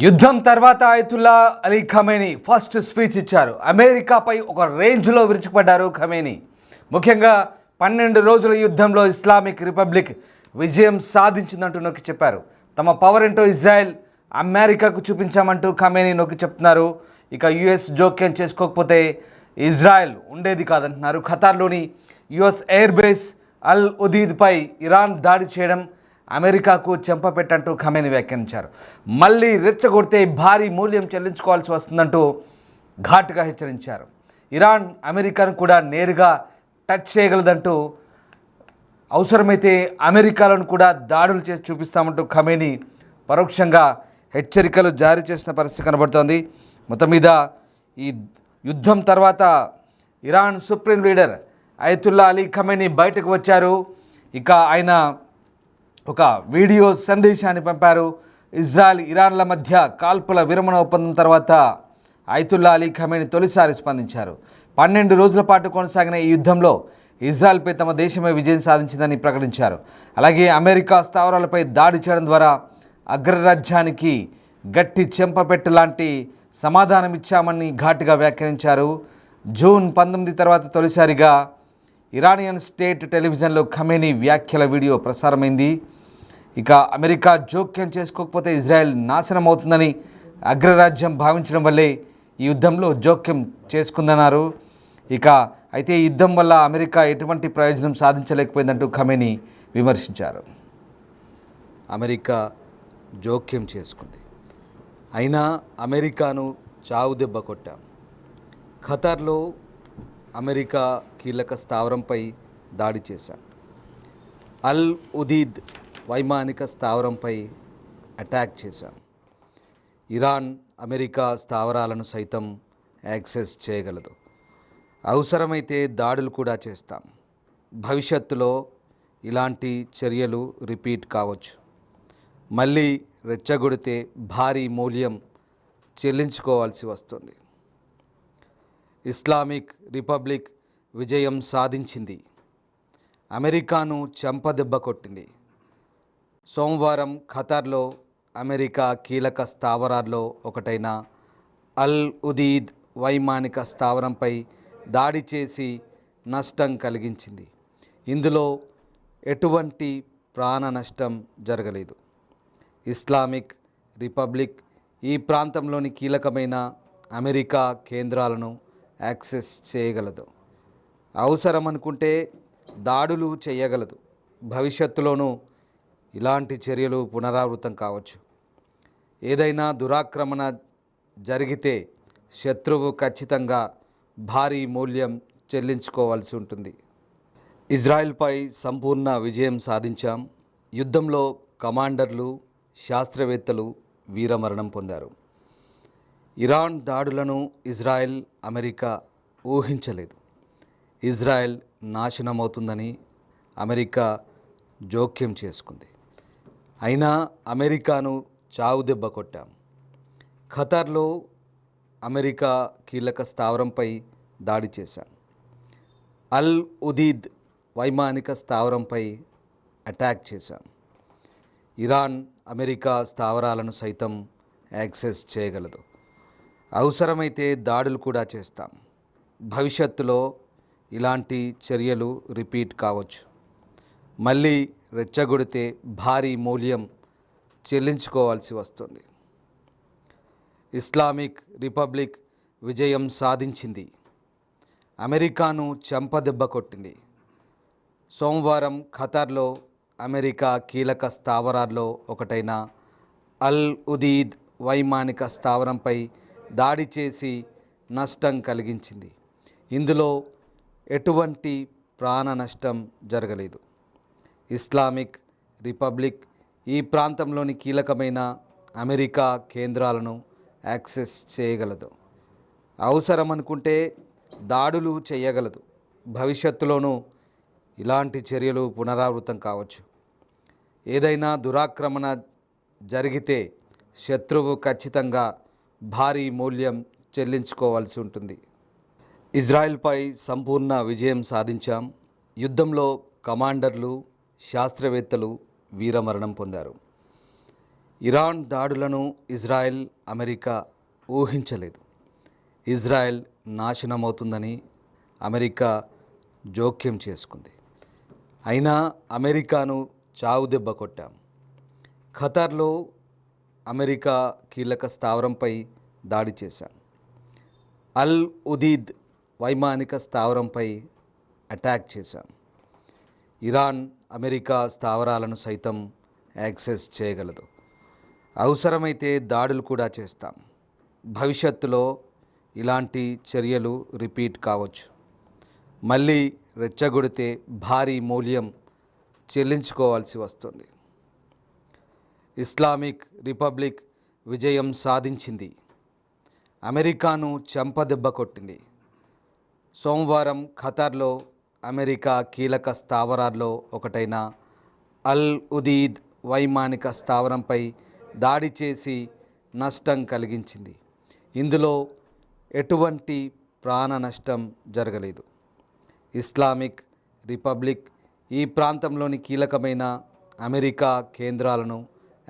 యుద్ధం తర్వాత ఆయతుల్లా Ali Khamenei first speech ఇచ్చారు. అమెరికాపై ఒక రేంజ్లో విరుచుకుపడ్డారు ఖమేనీ. ముఖ్యంగా 12 రోజుల యుద్ధంలో ఇస్లామిక్ రిపబ్లిక్ విజయం సాధించిందంటూ నొక్కి చెప్పారు. తమ పవర్ ఏంటో ఇజ్రాయెల్ అమెరికాకు చూపించామంటూ ఖమేనీ నొక్కి చెప్తున్నారు. ఇక యుఎస్ జోక్యం చేసుకోకపోతే ఇజ్రాయెల్ ఉండేది కాదంటున్నారు. ఖతార్లోని యుఎస్ ఎయిర్ బేస్ అల్ ఉదీద్పై ఇరాన్ దాడి చేయడం అమెరికాకు చెంపపెట్టంటూ ఖమేనీ వ్యాఖ్యానించారు. మళ్ళీ రెచ్చగొడితే భారీ మూల్యం చెల్లించుకోవాల్సి వస్తుందంటూ ఘాటుగా హెచ్చరించారు. ఇరాన్ అమెరికాను కూడా నేరుగా టచ్ చేయగలదంటూ అవసరమైతే అమెరికాలను కూడా దాడులు చేసి చూపిస్తామంటూ ఖమేనీ పరోక్షంగా హెచ్చరికలు జారీ చేసిన పరిస్థితి కనబడుతోంది. మొత్తం మీద ఈ యుద్ధం తర్వాత Iran supreme leader ఆయతుల్లా Ali Khamenei బయటకు వచ్చారు. ఇక ఆయన ఒక వీడియో సందేశాన్ని పంపారు. ఇజ్రాయెల్ ఇరాన్ల మధ్య కాల్పుల విరమణ ఒప్పందం తర్వాత ఆయతుల్లా అలీ ఖమేనీ తొలిసారి స్పందించారు. 12 రోజుల పాటు కొనసాగిన ఈ యుద్ధంలో ఇజ్రాయెల్పై తమ దేశమే విజయం సాధించిందని ప్రకటించారు. అలాగే అమెరికా స్థావరాలపై దాడి చేయడం ద్వారా అగ్రరాజ్యానికి గట్టి చెంపపెట్టు లాంటి సమాధానం ఇచ్చామని ఘాటుగా వ్యాఖ్యానించారు. జూన్ 19 తర్వాత తొలిసారిగా ఇరానియన్ స్టేట్ టెలివిజన్లో ఖమేనీ వ్యాఖ్యల వీడియో ప్రసారమైంది. ఇక అమెరికా జోక్యం చేసుకోకపోతే ఇజ్రాయెల్ నాశనం అవుతుందని అగ్రరాజ్యం భావించడం వల్లే ఈ యుద్ధంలో జోక్యం చేసుకుందన్నారు. అయితే ఈ యుద్ధం వల్ల అమెరికా ఎటువంటి ప్రయోజనం సాధించలేకపోయిందంటూ ఖమేనీ విమర్శించారు. అమెరికా జోక్యం చేసుకుంది, అయినా అమెరికాను చావు దెబ్బ కొట్టాం. ఖతార్లో అమెరికా కీలక స్థావరంపై దాడి చేశాం. అల్ ఉదీద్ వైమానిక స్థావరంపై అటాక్ చేశాం. ఇరాన్ అమెరికా స్థావరాలను సైతం యాక్సెస్ చేయగలదు. అవసరమైతే దాడులు కూడా చేస్తాం. భవిష్యత్తులో ఇలాంటి చర్యలు రిపీట్ కావచ్చు. మళ్ళీ రెచ్చగొడితే భారీ మూల్యం చెల్లించుకోవాల్సి వస్తుంది. ఇస్లామిక్ రిపబ్లిక్ విజయం సాధించింది. అమెరికాను చెంపదెబ్బ కొట్టింది. సోమవారం ఖతార్లో అమెరికా కీలక స్థావరాల్లో ఒకటైన అల్ ఉదీద్ వైమానిక స్థావరంపై దాడి చేసి నష్టం కలిగించింది. ఇందులో ఎటువంటి ప్రాణ నష్టం జరగలేదు. ఇస్లామిక్ రిపబ్లిక్ ఈ ప్రాంతంలోని కీలకమైన అమెరికా కేంద్రాలను యాక్సెస్ చేయగలదు. అవసరం అనుకుంటే దాడులు చేయగలదు. భవిష్యత్తులోనూ ఇలాంటి చర్యలు పునరావృతం కావచ్చు. ఏదైనా దురాక్రమణ జరిగితే శత్రువు ఖచ్చితంగా భారీ మూల్యం చెల్లించుకోవాల్సి ఉంటుంది. ఇజ్రాయెల్పై సంపూర్ణ విజయం సాధించాం. యుద్ధంలో కమాండర్లు, శాస్త్రవేత్తలు వీరమరణం పొందారు. ఇరాన్ దాడులను ఇజ్రాయెల్, అమెరికా ఊహించలేదు. ఇజ్రాయెల్ నాశనమవుతుందని అమెరికా జోక్యం చేసుకుంది, అయినా అమెరికాను చావు దెబ్బ కొట్టాం. ఖతార్లో అమెరికా కీలక స్థావరంపై దాడి చేశాం. అల్ ఉదీద్ వైమానిక స్థావరంపై అటాక్ చేశాం. ఇరాన్ అమెరికా స్థావరాలను సైతం యాక్సెస్ చేయగలదు. అవసరమైతే దాడులు కూడా చేస్తాం. భవిష్యత్తులో ఇలాంటి చర్యలు రిపీట్ కావచ్చు. మళ్ళీ రెచ్చగొడితే భారీ మూల్యం చెల్లించుకోవాల్సి వస్తుంది. ఇస్లామిక్ రిపబ్లిక్ విజయం సాధించింది. అమెరికాను చెంపదెబ్బ కొట్టింది. సోమవారం ఖతార్లో అమెరికా కీలక స్థావరాల్లో ఒకటైన అల్ ఉదీద్ వైమానిక స్థావరంపై దాడి చేసి నష్టం కలిగించింది. ఇందులో ఎటువంటి ప్రాణ నష్టం జరగలేదు. ఇస్లామిక్ రిపబ్లిక్ ఈ ప్రాంతంలోని కీలకమైన అమెరికా కేంద్రాలను యాక్సెస్ చేయగలదు. అవసరం అనుకుంటే దాడులు చేయగలదు. భవిష్యత్తులోనూ ఇలాంటి చర్యలు పునరావృతం కావచ్చు. ఏదైనా దురాక్రమణ జరిగితే శత్రువు ఖచ్చితంగా భారీ మూల్యం చెల్లించుకోవాల్సి ఉంటుంది. ఇజ్రాయెల్పై సంపూర్ణ విజయం సాధించాం. యుద్ధంలో కమాండర్లు, శాస్త్రవేత్తలు వీరమరణం పొందారు. ఇరాన్ దాడులను ఇజ్రాయెల్, అమెరికా ఊహించలేదు. ఇజ్రాయెల్ నాశనమవుతుందని అమెరికా జోక్యం చేసుకుంది. అయినా అమెరికాను చావుదెబ్బ కొట్టాం. ఖతార్లో అమెరికా కీలక స్థావరంపై దాడి చేశాం. అల్ ఉదీద్ వైమానిక స్థావరంపై అటాక్ చేశాం. ఇరాన్ అమెరికా స్థావరాలను సైతం యాక్సెస్ చేయగలదు. అవసరమైతే దాడులు కూడా చేస్తాం. భవిష్యత్తులో ఇలాంటి చర్యలు రిపీట్ కావచ్చు. మళ్ళీ రెచ్చగొడితే భారీ మూల్యం చెల్లించుకోవాల్సి వస్తుంది. ఇస్లామిక్ రిపబ్లిక్ విజయం సాధించింది. అమెరికాను చెంపదెబ్బ కొట్టింది. సోమవారం ఖతార్లో అమెరికా కీలక స్థావరాల్లో ఒకటైన అల్ ఉదీద్ వైమానిక స్థావరంపై దాడి చేసి నష్టం కలిగించింది. ఇందులో ఎటువంటి ప్రాణ నష్టం జరగలేదు. ఇస్లామిక్ రిపబ్లిక్ ఈ ప్రాంతంలోని కీలకమైన అమెరికా కేంద్రాలను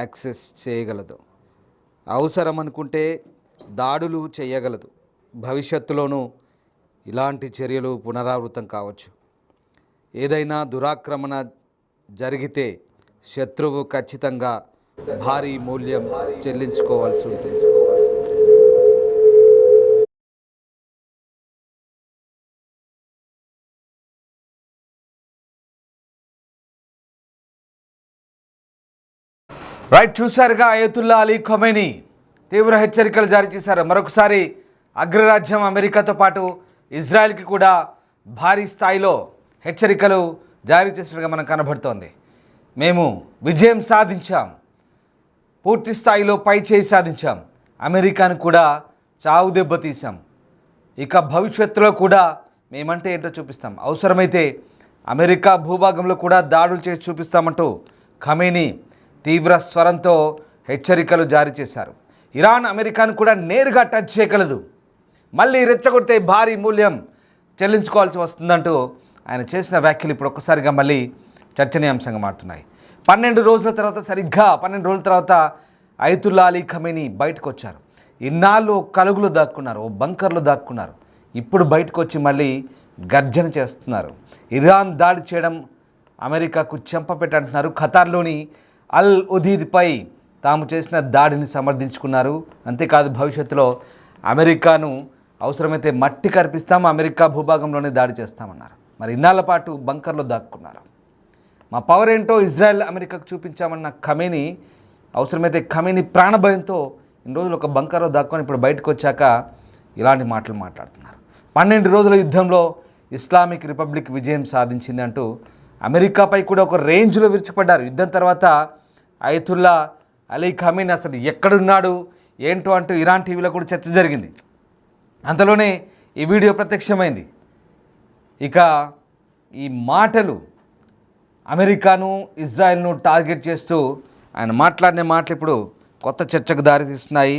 యాక్సెస్ చేయగలదు. అవసరం అనుకుంటే దాడులు చేయగలదు. భవిష్యత్తులోనూ ఇలాంటి చర్యలు పునరావృతం కావచ్చు. ఏదైనా దురాక్రమణ జరిగితే శత్రువు ఖచ్చితంగా భారీ మూల్యం చెల్లించుకోవాల్సి ఉంటుంది. రైట్, చూశారుగా అయతుల్లా అలీ ఖమేనీ తీవ్ర హెచ్చరికలు జారీ చేశారు. మరొకసారి అగ్రరాజ్యం అమెరికాతో పాటు ఇజ్రాయెల్కి కూడా భారీ స్థాయిలో హెచ్చరికలు జారీ చేసినట్టుగా మనకు కనబడుతోంది. మేము విజయం సాధించాం, పూర్తి స్థాయిలో పై చేయి సాధించాం, అమెరికాను కూడా చావు దెబ్బతీసాం, ఇక భవిష్యత్తులో కూడా మేమంటే ఏంటో చూపిస్తాం, అవసరమైతే అమెరికా భూభాగంలో కూడా దాడులు చేసి చూపిస్తామంటూ ఖమేనీ తీవ్ర స్వరంతో హెచ్చరికలు జారీ చేశారు. ఇరాన్ అమెరికాను కూడా నేరుగా టచ్ చేయగలదు, మళ్ళీ రెచ్చగొడితే భారీ మూల్యం చెల్లించుకోవాల్సి వస్తుందంటూ ఆయన చేసిన వ్యాఖ్యలు ఇప్పుడు ఒక్కసారిగా మళ్ళీ చర్చనీయాంశంగా మారుతున్నాయి. 12 రోజుల తర్వాత, సరిగ్గా 12 రోజుల తర్వాత అయతుల్లా అలీ ఖమేనీ బయటకు వచ్చారు. ఇన్నాళ్ళు కలుగులు దాక్కున్నారు, ఓ బంకర్లు దాక్కున్నారు. ఇప్పుడు బయటకు వచ్చి మళ్ళీ గర్జన చేస్తున్నారు. ఇరాన్ దాడి చేయడం అమెరికాకు చెంపపెట్టంటున్నారు. ఖతార్లోని అల్ ఉదీద్పై తాము చేసిన దాడిని సమర్థించుకున్నారు. అంతేకాదు భవిష్యత్తులో అమెరికాను అవసరమైతే మట్టి కరిపిస్తాము, అమెరికా భూభాగంలోనే దాడి చేస్తామన్నారు. మరి ఇన్నాళ్ల పాటు బంకర్లో దాక్కున్నారు. మా పవర్ ఏంటో ఇజ్రాయెల్ అమెరికాకు చూపించామన్న ఖమేనీ అవసరమైతే ఖమేనీ ప్రాణభయంతో ఇన్ని రోజులు ఒక బంకర్లో దాక్కొని ఇప్పుడు బయటకు వచ్చాక ఇలాంటి మాటలు మాట్లాడుతున్నారు. 12 రోజుల యుద్ధంలో ఇస్లామిక్ రిపబ్లిక్ విజయం సాధించింది అంటూ అమెరికాపై కూడా ఒక రేంజ్లో విరుచుపడ్డారు. యుద్ధం తర్వాత అయతుల్లా అలీ ఖమేనీ అసలు ఎక్కడున్నాడు ఏంటో అంటూ ఇరాన్ టీవీలో కూడా చర్చ జరిగింది. అంతలోనే ఈ వీడియో ప్రత్యక్షమైంది. ఇక ఈ మాటలు అమెరికాను ఇజ్రాయెల్ను టార్గెట్ చేస్తూ ఆయన మాట్లాడిన మాటలు ఇప్పుడు కొత్త చర్చకు దారితీస్తున్నాయి.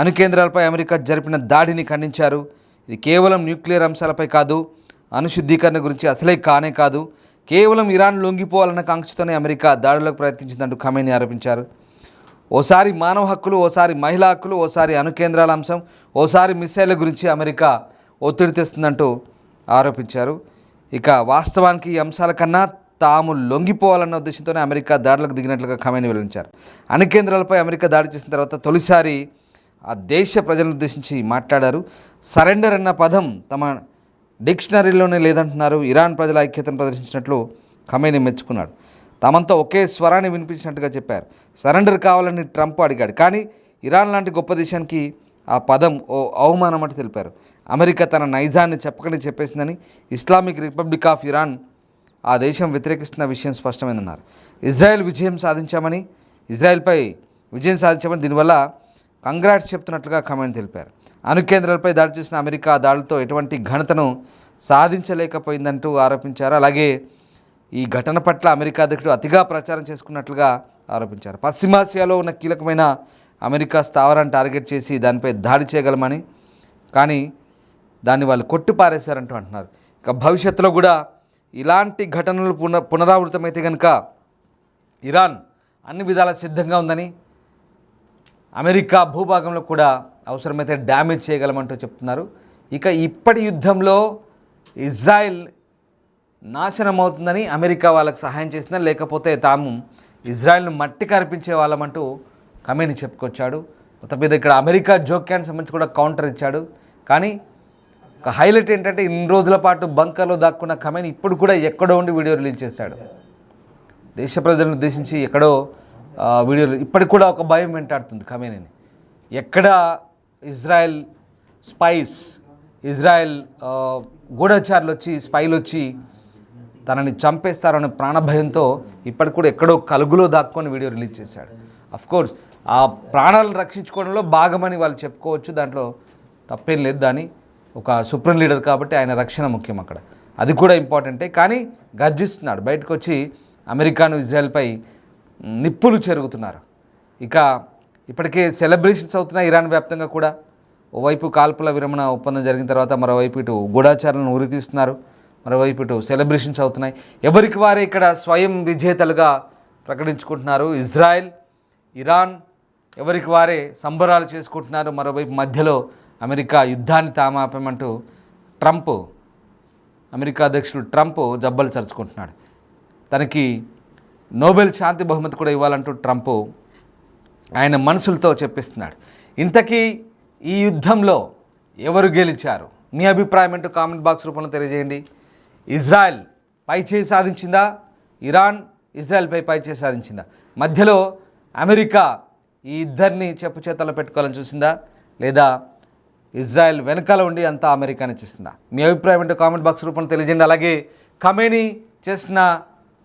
అణు కేంద్రాలపై అమెరికా జరిపిన దాడిని ఖండించారు. ఇది కేవలం న్యూక్లియర్ అంశాలపై కాదు, అణుశుద్ధీకరణ గురించి అసలే కానే కాదు, కేవలం ఇరాన్ లొంగిపోవాలన్న కాంక్షతోనే అమెరికా దాడులకు ప్రయత్నించిందంటూ ఖమేనీ ఆరోపించారు. ఓసారి మానవ హక్కులు, ఓసారి మహిళా హక్కులు, ఓసారి అణు కేంద్రాల అంశం, ఓసారి మిసైళ్ల గురించి అమెరికా ఒత్తిడి తెస్తుందంటూ ఆరోపించారు. ఇక వాస్తవానికి ఈ అంశాల కన్నా తాము లొంగిపోవాలన్న ఉద్దేశంతోనే అమెరికా దాడులకు దిగినట్లుగా ఖమేనీ వెల్లడించారు. అణు కేంద్రాలపై అమెరికా దాడి చేసిన తర్వాత తొలిసారి ఆ దేశ ప్రజలను ఉద్దేశించి మాట్లాడారు. సరెండర్ అన్న పదం తమ డిక్షనరీలోనే లేదంటున్నారు. ఇరాన్ ప్రజల ఐక్యతను ప్రదర్శించినట్లు ఖమేనీ మెచ్చుకున్నాడు. తమంతా ఒకే స్వరాన్ని వినిపించినట్టుగా చెప్పారు. సరెండర్ కావాలని ట్రంప్ అడిగాడు, కానీ ఇరాన్ లాంటి గొప్ప దేశానికి ఆ పదం ఓ అవమానం అంటూ తెలిపారు. అమెరికా తన నైజాన్ని చెప్పకనే చెప్పేసిందని, ఇస్లామిక్ రిపబ్లిక్ ఆఫ్ ఇరాన్ ఆ దేశం వ్యతిరేకిస్తున్న విషయం స్పష్టమైందన్నారు. ఇజ్రాయెల్పై విజయం సాధించామని దీనివల్ల కంగ్రాట్స్ చెప్తున్నట్లుగా ఖమేనీ తెలిపారు. అణు కేంద్రాలపై దాడి చేసిన అమెరికా దాడులతో ఎటువంటి ఘనతను సాధించలేకపోయిందంటూ ఆరోపించారు. అలాగే ఈ ఘటన పట్ల అమెరికా అధ్యక్షుడు అతిగా ప్రచారం చేసుకున్నట్లుగా ఆరోపించారు. పశ్చిమాసియాలో ఉన్న కీలకమైన అమెరికా స్థావరాన్ని టార్గెట్ చేసి దానిపై దాడి చేయగలమని, కానీ దాన్ని వాళ్ళు కొట్టిపారేశారంటూ అంటున్నారు. ఇక భవిష్యత్తులో కూడా ఇలాంటి ఘటనలు పునరావృతమైతే కనుక ఇరాన్ అన్ని విధాల సిద్ధంగా ఉందని, అమెరికా భూభాగంలో కూడా అవసరమైతే డ్యామేజ్ చేయగలమంటూ చెప్తున్నారు. ఇక ఇప్పటి యుద్ధంలో ఇజ్రాయెల్ నాశనం అవుతుందని అమెరికా వాళ్ళకి సహాయం చేసిందని, లేకపోతే తాము ఇజ్రాయెల్ను మట్టి కరిపించే వాళ్ళమంటూ ఖమేనీ చెప్పుకొచ్చాడు. మొత్తం మీద ఇక్కడ అమెరికా జోక్యానికి సంబంధించి కూడా కౌంటర్ ఇచ్చాడు. కానీ ఒక హైలైట్ ఏంటంటే ఇన్ని రోజుల పాటు బంకర్లో దాక్కున్న ఖమేనీ ఇప్పుడు కూడా ఎక్కడో ఉండి వీడియో రిలీజ్ చేశాడు. దేశ ప్రజలను ఉద్దేశించి ఎక్కడో వీడియోలు ఇప్పటికి కూడా ఒక భయం వెంటాడుతుంది ఖమేనీని. ఎక్కడ ఇజ్రాయెల్ స్పైస్, ఇజ్రాయెల్ గూఢచారులు వచ్చి, స్పైలు వచ్చి తనని చంపేస్తారనే ప్రాణభయంతో ఇప్పటికి కూడా ఎక్కడో కలుగులో దాక్కొని వీడియో రిలీజ్ చేశాడు. అఫ్కోర్స్ ఆ ప్రాణాలను రక్షించుకోవడంలో భాగమని వాళ్ళు చెప్పుకోవచ్చు, దాంట్లో తప్పేం లేదు. దాన్ని ఒక సుప్రీం లీడర్ కాబట్టి ఆయన రక్షణ ముఖ్యం అక్కడ, అది కూడా ఇంపార్టెంటే. కానీ గర్జిస్తున్నాడు, బయటకు వచ్చి అమెరికాను ఇజ్రాయెల్పై నిప్పులు చెరుగుతున్నారు. ఇక ఇప్పటికే సెలబ్రేషన్స్ అవుతున్నాయి ఇరాన్ వ్యాప్తంగా కూడా. ఓవైపు కాల్పుల విరమణ ఒప్పందం జరిగిన తర్వాత మరోవైపు ఇటు గూఢచారులను ఉరితీస్తున్నారు, మరోవైపు ఇటు సెలబ్రేషన్స్ అవుతున్నాయి. ఎవరికి వారే ఇక్కడ స్వయం విజేతలుగా ప్రకటించుకుంటున్నారు. ఇజ్రాయెల్, ఇరాన్ ఎవరికి వారే సంబరాలు చేసుకుంటున్నారు. మరోవైపు మధ్యలో అమెరికా యుద్ధాన్ని తామాపమంటూ అమెరికా అధ్యక్షుడు ట్రంప్ జబ్బలు చరుచుకుంటున్నాడు. తనకి నోబెల్ శాంతి బహుమతి కూడా ఇవ్వాలంటూ ట్రంప్ ఆయన మనసులతో చెప్పిస్తున్నాడు. ఇంతకీ ఈ యుద్ధంలో ఎవరు గెలిచారు? మీ అభిప్రాయం ఏంటో కామెంట్ బాక్స్ రూపంలో తెలియజేయండి. ఇజ్రాయెల్ పైచేయి సాధించిందా? ఇరాన్ ఇజ్రాయెల్పై పైచేయి సాధించిందా? మధ్యలో అమెరికా ఈ ఇద్దరిని చెప్పు చేతల్లో పెట్టుకోవాలని చూసిందా, లేదా ఇజ్రాయెల్ వెనకాల ఉండి అంతా అమెరికాని చేసిందా? మీ అభిప్రాయం ఏంటో కామెంట్ బాక్స్ రూపంలో తెలియజేయండి. అలాగే ఖమేనీ చేసిన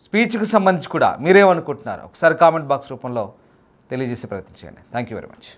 స్పీచ్కు సంబంధించి కూడా మీరేమనుకుంటున్నారు ఒకసారి కామెంట్ బాక్స్ రూపంలో తెలియజేసే ప్రయత్నం చేయండి. Thank you very much.